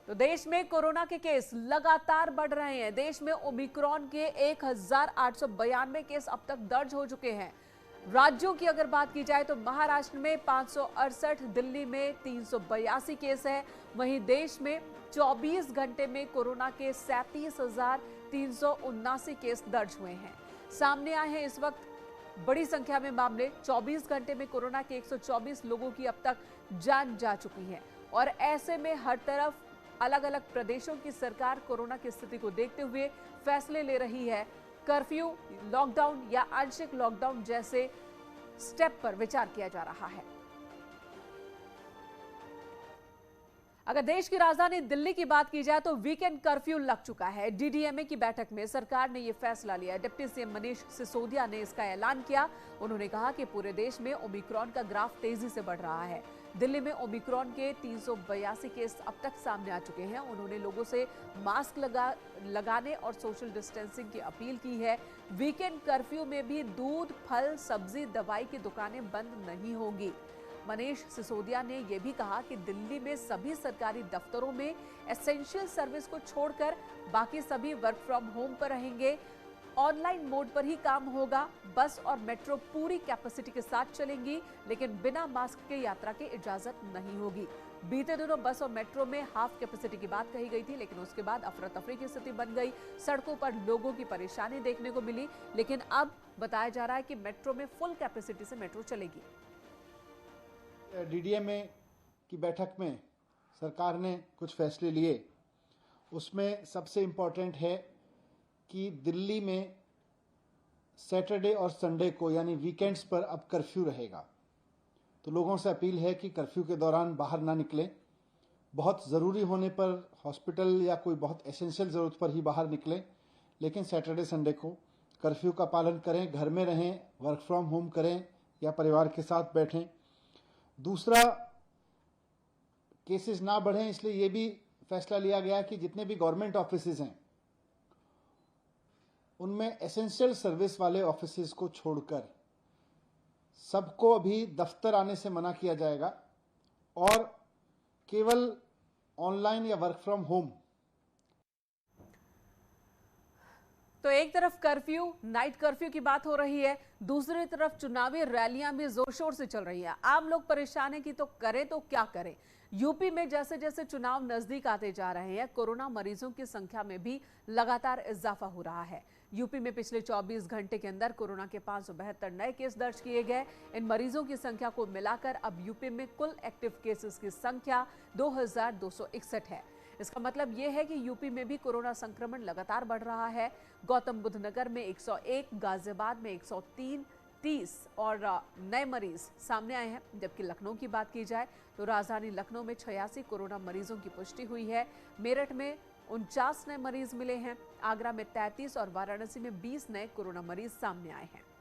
तो देश में कोरोना के केस लगातार बढ़ रहे हैं। देश में ओमिक्रॉन के 1892 केस अब तक दर्ज हो चुके हैं। राज्यों की अगर बात की जाए तो महाराष्ट्र में 568, दिल्ली में 382 केस है। वहीं देश में 24 घंटे में कोरोना के 37,379 केस दर्ज हुए हैं। सामने आए हैं इस वक्त बड़ी संख्या में मामले। 24 घंटे में कोरोना के 124 लोगों की अब तक जान जा चुकी है। और ऐसे में हर तरफ अलग अलग प्रदेशों की सरकार कोरोना की स्थिति को देखते हुए फैसले ले रही है। कर्फ्यू, लॉकडाउन या आंशिक लॉकडाउन जैसे स्टेप पर विचार किया जा रहा है। अगर देश की राजधानी दिल्ली की बात की जाए तो वीकेंड कर्फ्यू लग चुका है। डीडीएमए की बैठक में सरकार ने यह फैसला लिया। डिप्टी सीएम मनीष सिसोदिया ने इसका ऐलान किया। उन्होंने कहा कि पूरे देश में ओमिक्रॉन का ग्राफ तेजी से बढ़ रहा है। दिल्ली में ओमिक्रॉन के 382 केस अब तक सामने आ चुके हैं। उन्होंने लोगों से मास्क लगाने और सोशल डिस्टेंसिंग की अपील की है। वीकेंड कर्फ्यू में भी दूध, फल, सब्जी, दवाई की दुकानें बंद नहीं होंगी। मनीष सिसोदिया ने यह भी कहा कि दिल्ली में सभी सरकारी दफ्तरों में एसेंशियल सर्विस को छोड़कर बाकी सभी वर्क फ्रॉम होम पर रहेंगे। ऑनलाइन मोड पर ही काम होगा। बस और मेट्रो पूरी कैपेसिटी के साथ चलेंगी, लेकिन बिना मास्क के यात्रा की इजाजत नहीं होगी। बीते दिनों बस और मेट्रो में हाफ कैपेसिटी की बात कही गई थी, लेकिन उसके बाद अफरा तफरी की स्थिति बन गई। सड़कों पर लोगों की परेशानी देखने को मिली, लेकिन अब बताया जा रहा है कि मेट्रो में फुल कैपेसिटी से मेट्रो चलेगी। डीडीएमए की बैठक में सरकार ने कुछ फैसले लिए। उसमें सबसे इम्पोर्टेंट है कि दिल्ली में सैटरडे और संडे को यानी वीकेंड्स पर अब कर्फ्यू रहेगा। तो लोगों से अपील है कि कर्फ्यू के दौरान बाहर ना निकलें। बहुत ज़रूरी होने पर हॉस्पिटल या कोई बहुत एसेंशियल ज़रूरत पर ही बाहर निकलें, लेकिन सैटरडे संडे को कर्फ्यू का पालन करें, घर में रहें, वर्क फ्रॉम होम करें या परिवार के साथ बैठें। दूसरा, केसेस ना बढ़ें, इसलिए ये भी फैसला लिया गया कि जितने भी गवर्नमेंट ऑफिसेज हैं उनमें एसेंशियल सर्विस वाले ऑफिसेज को छोड़कर सबको अभी दफ्तर आने से मना किया जाएगा और केवल ऑनलाइन या वर्क फ्रॉम होम। तो एक तरफ कर्फ्यू, नाइट कर्फ्यू की बात हो रही है, दूसरी तरफ चुनावी रैलियां भी जोर शोर से चल रही हैं। आम लोग परेशान हैं कि तो करें तो क्या करें। यूपी में जैसे जैसे चुनाव नजदीक आते जा रहे हैं, कोरोना मरीजों की संख्या में भी लगातार इजाफा हो रहा है। यूपी में पिछले 24 घंटे के अंदर कोरोना के 572 नए केस दर्ज किए गए। इन मरीजों की संख्या को मिलाकर अब यूपी में कुल एक्टिव केसेस की संख्या 2261 है। इसका मतलब यह है कि यूपी में भी कोरोना संक्रमण लगातार बढ़ रहा है। गौतम बुद्ध नगर में 101, गाजियाबाद में 103, 30 और नए मरीज सामने आए हैं। जबकि लखनऊ की बात की जाए तो राजधानी लखनऊ में 86 कोरोना मरीजों की पुष्टि हुई है। मेरठ में 49 नए मरीज मिले हैं। आगरा में 33 और वाराणसी में 20 नए कोरोना मरीज सामने आए हैं।